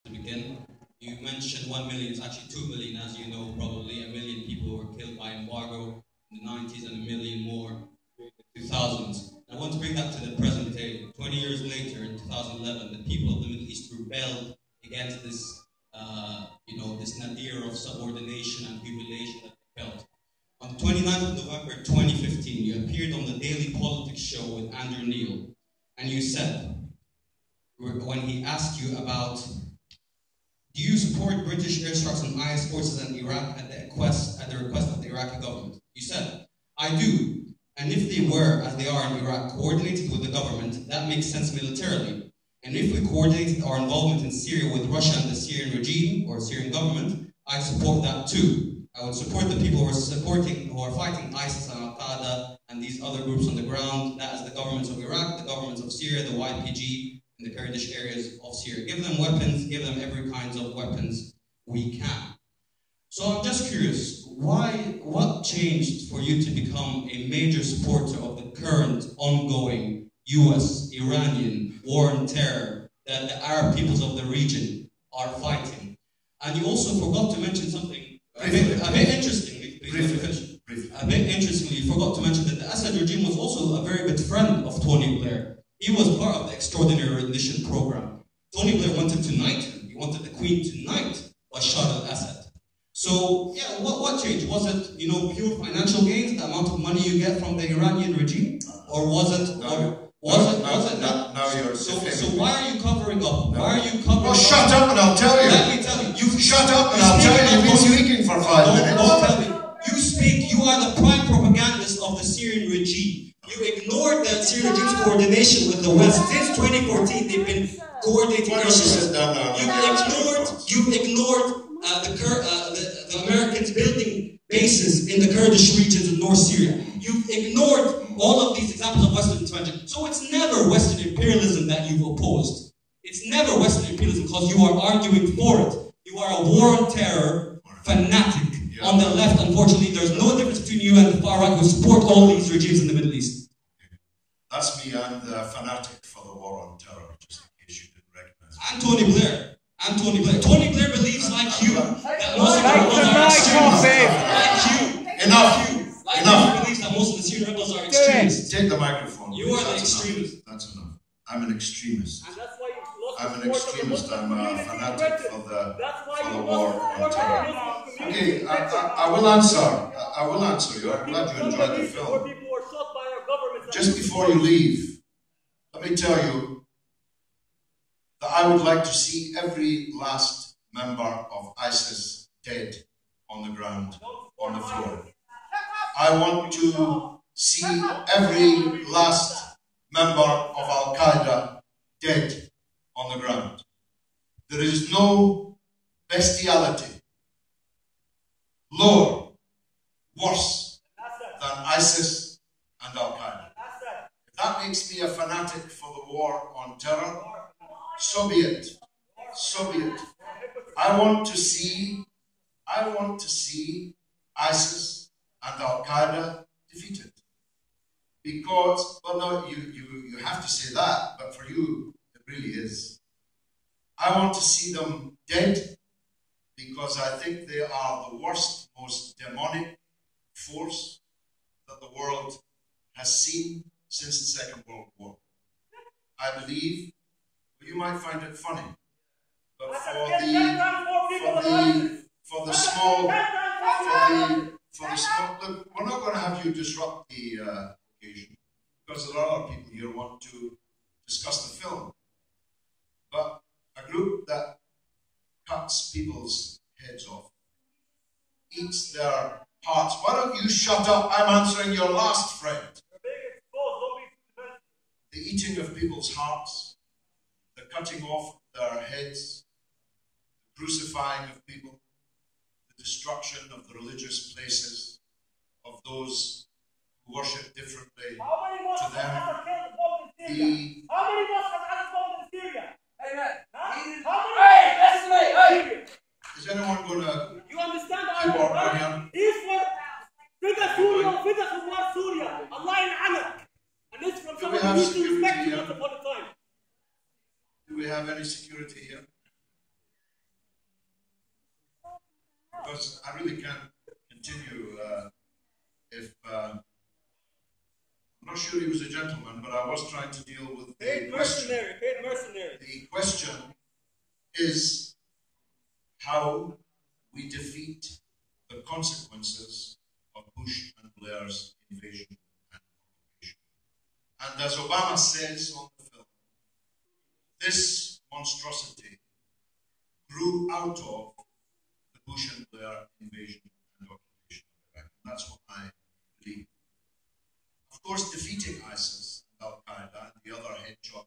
to begin. You mentioned 1 million, it's actually 2 million, as you know, probably. 1 million people were killed by embargo in the 90s and 1 million more in the 2000s. I want to bring that to the present day. 20 years later, in 2011, the people of the Middle East rebelled against this, this nadir of subordination and humiliation that they felt. On the 29th of November 2015, you appeared on the Daily Politics show with Andrew Neil, and you said, when he asked you about, do you support British airstrikes on IS forces in Iraq at the request of the Iraqi government? You said, I do, and if they were, as they are in Iraq, coordinated with the government, that makes sense militarily. And if we coordinated our involvement in Syria with Russia and the Syrian regime, or Syrian government, I'd support that too. I would support the people who are fighting ISIS and Al-Qaeda and these other groups on the ground. That is the governments of Iraq, the governments of Syria, the YPG, and the Kurdish areas of Syria. Give them weapons, give them every kind of weapons we can. So I'm just curious, what changed for you to become a major supporter of the current ongoing US-Iranian war on terror that the Arab peoples of the region are fighting? And you also forgot to mention something a bit interestingly. A bit interestingly, you forgot to mention that the Assad regime was also a very good friend of Tony Blair. He was part of the Extraordinary Rendition program. Tony Blair wanted to knight him. He wanted the Queen to knight Bashar al-Assad. So, yeah, what changed? Was it, pure financial gains, the amount of money you get from the Iranian regime, or was it? Now you're so why are you covering up? Why are you covering well, up? Shut up and I'll tell you. Let me tell you. You shut up and I'll tell you. You've been speaking for 5 minutes. Don't tell me. You speak. You are the prime propagandist of the Syrian regime. You ignored the Syrian regime's coordination with the West. Since 2014, they've been coordinating issues. You've ignored the Americans building bases in the Kurdish regions of North Syria. You've ignored all of these examples of Western intervention. So it's never Western imperialism that you've opposed. It's never Western imperialism because you are arguing for it. You are a war on terror fanatic. Yeah. On the left, unfortunately, there's no difference between you and the far right who support all these regimes in the Middle East. That's me. I'm the fanatic for the war on terror, just in case you didn't recognize me. And Tony Blair. Tony Blair believes, like you, that most of the rebels are extremists. Like you. Enough. He believes that most of the Syrian rebels are extremists. Take the microphone. You are the extremist. That's enough. I'm an extremist. And that's why I'm an extremist. I'm a fanatic for the war on terror. Okay, I will answer you. I'm glad you enjoyed the film. Just before you leave, let me tell you that I would like to see every last member of ISIS dead on the ground, on the floor. I want to see every last member of Al-Qaeda dead on the ground. There is no bestiality lower, worse than ISIS and Al-Qaeda. If that makes me a fanatic for the war on terror, so be it. So be it. I want to see ISIS and Al-Qaeda defeated. Because, well, no, you have to say that, but for you, it really is. I want to see them dead because I think they are the worst, most demonic force that the world has seen since the Second World War. I believe, you might find it funny, but for the small, look, we're not going to have you disrupt the occasion because there are other people here who want to discuss the film. But a group that cuts people's heads off, eats their hearts. Why don't you shut up? I'm answering your last friend. The eating of people's hearts, the cutting off their heads, the crucifying of people, the destruction of the religious places of those who worship differently to them. How many Muslims have gone in Syria? Is anyone going to you understand keep our audience? These were figure Syria, Allah in and this from someone who used to respect you once upon a time. Do we have any security here? because I really can't continue if I'm not sure he was a gentleman, but I was trying to deal with the question. Paid mercenary. The question is how we defeat the consequences of Bush and Blair's invasion and occupation. And as Obama says on the film, this monstrosity grew out of the Bush and Blair invasion and occupation of Iraq. And that's what I believe. Of course, defeating ISIS and Al-Qaeda and the other head-chopping,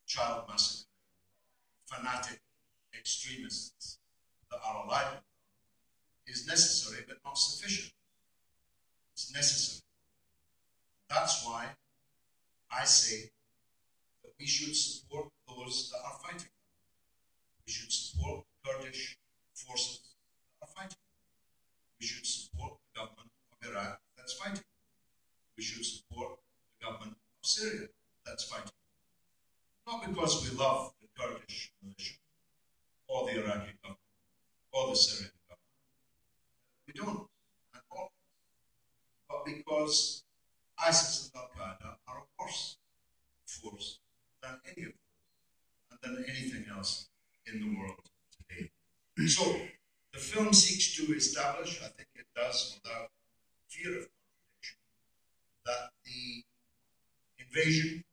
child massacring, fanatic extremists that are alive with them is necessary but not sufficient. It's necessary. That's why I say that we should support those that are fighting them. We should support the Kurdish forces that are fighting them. We should support the government of Iraq that's fighting them. We should support the government of Syria that's fighting them. Not because we love the Kurdish militia or the Iraqi government or the Syrian government. We don't at all. But because ISIS and Al-Qaeda are a worse force than any of those and than anything else in the world today. So the film seeks to establish, I think it does without fear of contradiction, that the invasion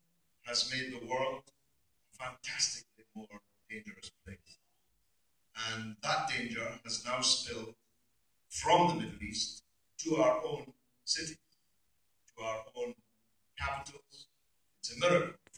has made the world a fantastically more dangerous place. And that danger has now spilled from the Middle East to our own cities, to our own capitals. It's a miracle